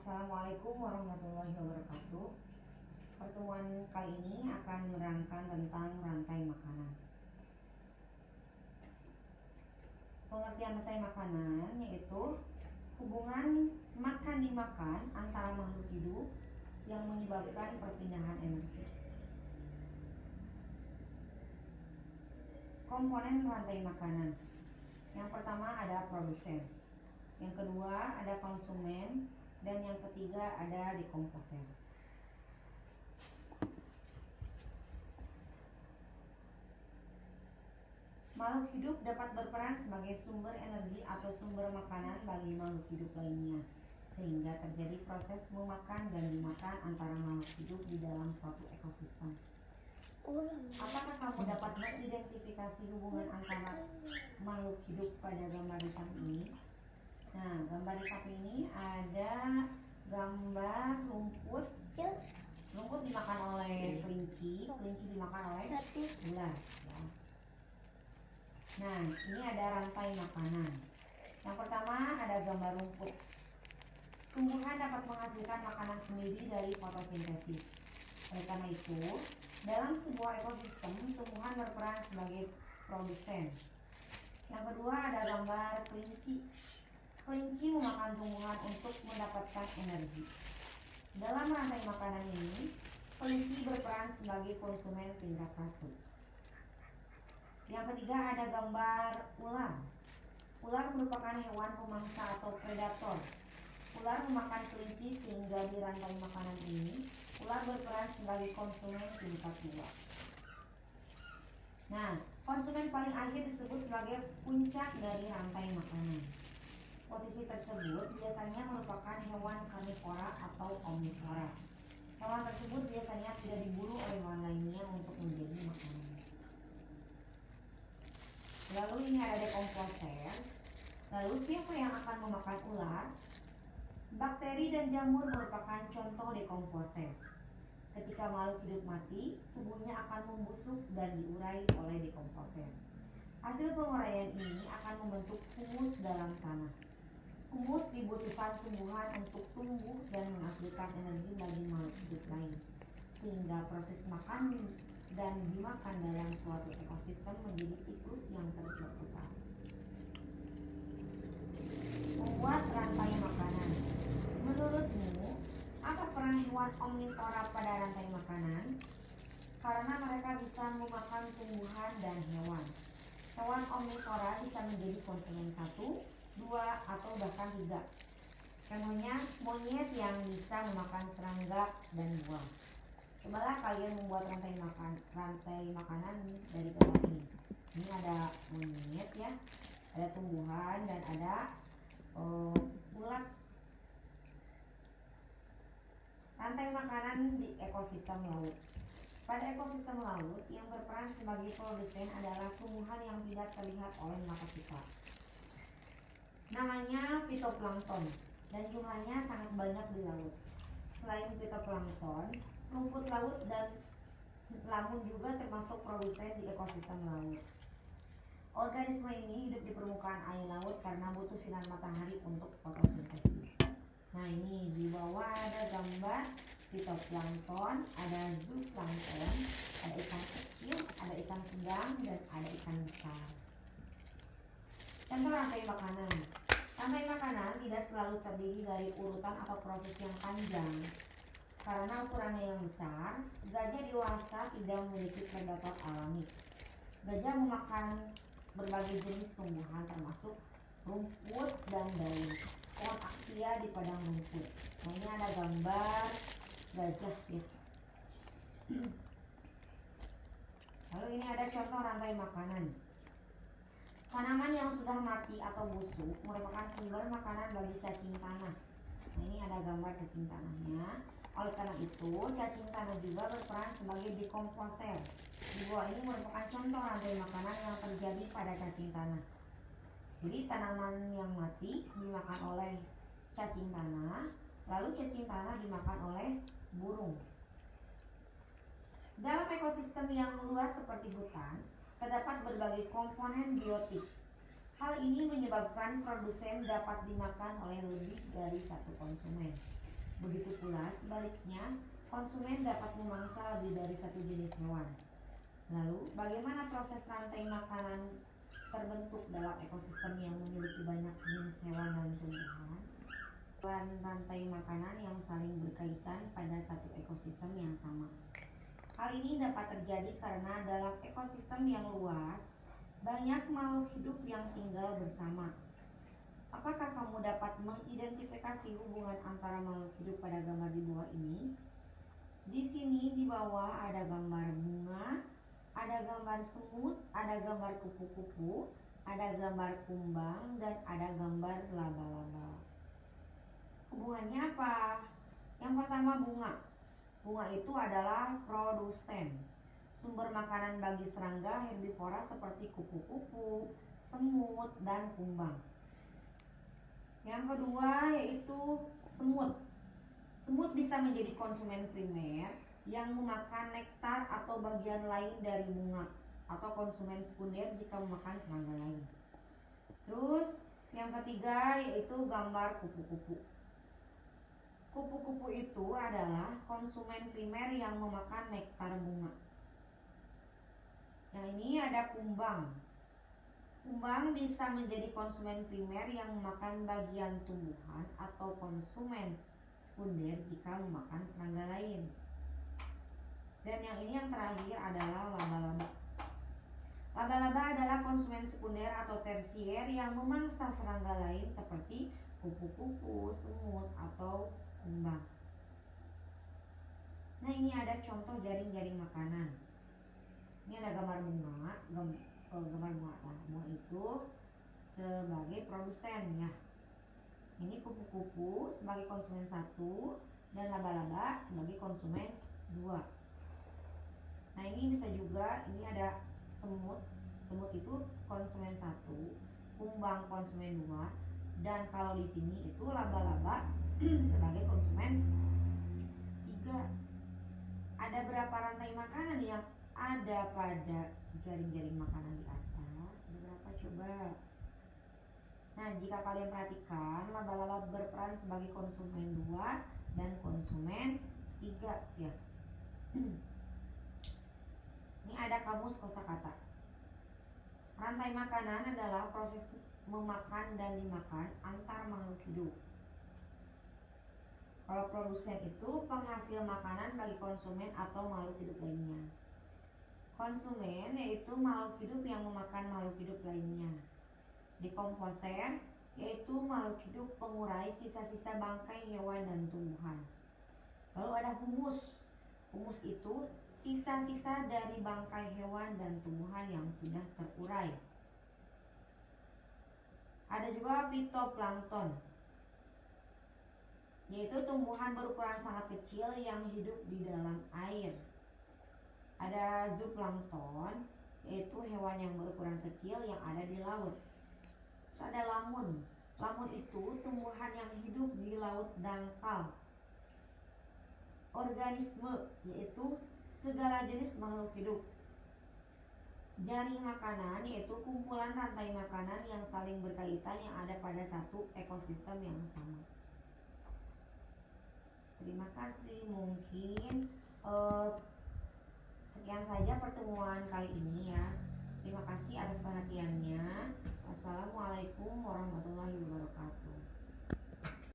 Assalamualaikum warahmatullahi wabarakatuh. Pertemuan kali ini akan menerangkan tentang rantai makanan. Pengertian rantai makanan yaitu hubungan makan dimakan antara makhluk hidup yang menyebabkan perpindahan energi. Komponen rantai makanan. Yang pertama ada produsen, yang kedua ada konsumen, dan yang ketiga ada dekomposer. Makhluk hidup dapat berperan sebagai sumber energi atau sumber makanan bagi makhluk hidup lainnya, sehingga terjadi proses memakan dan dimakan antara makhluk hidup di dalam suatu ekosistem. Apakah kamu dapat mengidentifikasi hubungan antara makhluk hidup pada gambar di samping ini? Nah, gambar di samping ini ada gambar rumput. Rumput dimakan oleh kelinci, kelinci dimakan oleh ular. Nah, ini ada rantai makanan. Yang pertama ada gambar rumput. Tumbuhan dapat menghasilkan makanan sendiri dari fotosintesis. Oleh karena itu, dalam sebuah ekosistem, tumbuhan berperan sebagai produsen. Yang kedua ada gambar kelinci. Kelinci memakan tumbuhan untuk mendapatkan energi. Dalam rantai makanan ini, kelinci berperan sebagai konsumen tingkat 1. Yang ketiga ada gambar ular. Ular merupakan hewan pemangsa atau predator. Ular memakan kelinci sehingga di rantai makanan ini, ular berperan sebagai konsumen tingkat 2. Nah, konsumen paling akhir disebut sebagai puncak dari rantai makanan. Posisi tersebut biasanya merupakan hewan karnivora atau omnivora. Hewan tersebut biasanya tidak diburu oleh hewan lainnya untuk menjadi makanan. Lalu ini ada dekomposer. Lalu siapa yang akan memakan ular? Bakteri dan jamur merupakan contoh dekomposer. Ketika makhluk hidup mati, tubuhnya akan membusuk dan diurai oleh dekomposer. Hasil penguraian ini akan membentuk humus dalam tanah. Humus dibutuhkan tumbuhan untuk tumbuh dan menghasilkan energi bagi makhluk hidup lain, sehingga proses makan dan dimakan dalam suatu ekosistem menjadi siklus yang terus berputar. Membuat rantai makanan. Menurutmu, apa peran hewan omnivora pada rantai makanan? Karena mereka bisa memakan tumbuhan dan hewan. Hewan omnivora bisa menjadi konsumen 1, 2, atau bahkan 3. Contohnya monyet yang bisa memakan serangga dan buah. Cobalah kalian membuat rantai makanan dari gambar ini. Ini ada monyet ya, ada tumbuhan dan ada ulat. Rantai makanan di ekosistem laut. Pada ekosistem laut, yang berperan sebagai produsen adalah tumbuhan yang tidak terlihat oleh mata kita. Namanya fitoplankton dan jumlahnya sangat banyak di laut. Selain fitoplankton, rumput laut dan lamun juga termasuk produsen di ekosistem laut. Organisme ini hidup di permukaan air laut karena butuh sinar matahari untuk fotosintesis. Nah, ini di bawah ada gambar fitoplankton, ada zooplankton, ada ikan kecil, ada ikan sedang, dan ada ikan besar. Contoh rantai makanan. Rantai makanan tidak selalu terdiri dari urutan atau proses yang panjang. Karena ukurannya yang besar, gajah dewasa tidak memiliki predator alami. Gajah memakan berbagai jenis tumbuhan termasuk rumput dan daun. Pohon aksia di padang rumput. Nah, ini ada gambar gajah ya. Lalu ini ada contoh rantai makanan. Tanaman yang sudah mati atau busuk merupakan sumber makanan bagi cacing tanah. Nah, ini ada gambar cacing tanahnya. Oleh karena itu, cacing tanah juga berperan sebagai dekomposer. Di bawah ini merupakan contoh rantai makanan yang terjadi pada cacing tanah. Jadi tanaman yang mati dimakan oleh cacing tanah, lalu cacing tanah dimakan oleh burung. Dalam ekosistem yang luas seperti hutan, terdapat berbagai komponen biotik. Hal ini menyebabkan produsen dapat dimakan oleh lebih dari satu konsumen. Begitu pula sebaliknya, konsumen dapat memangsa lebih dari satu jenis hewan. Lalu, bagaimana proses rantai makanan terbentuk dalam ekosistem yang memiliki banyak jenis hewan dan tumbuhan? Rantai makanan yang saling berkaitan pada satu ekosistem yang sama. Hal ini dapat terjadi karena dalam ekosistem yang luas, banyak makhluk hidup yang tinggal bersama. Apakah kamu dapat mengidentifikasi hubungan antara makhluk hidup pada gambar di bawah ini? Di sini di bawah ada gambar bunga, ada gambar semut, ada gambar kupu-kupu, ada gambar kumbang, dan ada gambar laba-laba. Hubungannya apa? Yang pertama bunga. Bunga itu adalah produsen, sumber makanan bagi serangga herbivora seperti kupu-kupu, semut, dan kumbang. Yang kedua yaitu semut. Semut bisa menjadi konsumen primer yang memakan nektar atau bagian lain dari bunga, atau konsumen sekunder jika memakan serangga lain. Terus yang ketiga yaitu gambar kupu-kupu. Kupu-kupu itu adalah konsumen primer yang memakan nektar bunga. Yang ini ada kumbang. Kumbang bisa menjadi konsumen primer yang memakan bagian tumbuhan atau konsumen sekunder jika memakan serangga lain. Dan yang ini yang terakhir adalah laba-laba. Laba-laba adalah konsumen sekunder atau tersier yang memangsa serangga lain seperti kupu-kupu, semut, atau kumbang. Nah, ini ada contoh jaring-jaring makanan. Ini ada gambar bunga, gambar bunga. Nah, bunga itu sebagai produsen ya. Ini kupu-kupu sebagai konsumen 1 dan laba-laba sebagai konsumen 2. Nah, ini bisa juga, ini ada semut. Semut itu konsumen 1, kumbang konsumen 2, dan kalau di sini itu laba-laba sebagai konsumen 3. Ada berapa rantai makanan yang ada pada jaring-jaring makanan di atas? Ada berapa coba? Nah, jika kalian perhatikan, laba-laba berperan sebagai konsumen 2 dan konsumen 3 ya. Ini ada kamus kosakata. Rantai makanan adalah proses memakan dan dimakan antar makhluk hidup. Kalau produsen itu penghasil makanan bagi konsumen atau makhluk hidup lainnya. Konsumen yaitu makhluk hidup yang memakan makhluk hidup lainnya. Dekomposer yaitu makhluk hidup pengurai sisa-sisa bangkai hewan dan tumbuhan. Lalu ada humus. Humus itu sisa-sisa dari bangkai hewan dan tumbuhan yang sudah terurai. Ada juga fitoplankton, yaitu tumbuhan berukuran sangat kecil yang hidup di dalam air. Ada zooplankton, yaitu hewan yang berukuran kecil yang ada di laut. Terus ada lamun. Lamun itu tumbuhan yang hidup di laut dangkal. Organisme, yaitu segala jenis makhluk hidup. Jaring makanan yaitu kumpulan rantai makanan yang saling berkaitan yang ada pada satu ekosistem yang sama. Terima kasih. Mungkin sekian saja pertemuan kali ini ya. Terima kasih atas perhatiannya. Wassalamualaikum warahmatullahi wabarakatuh.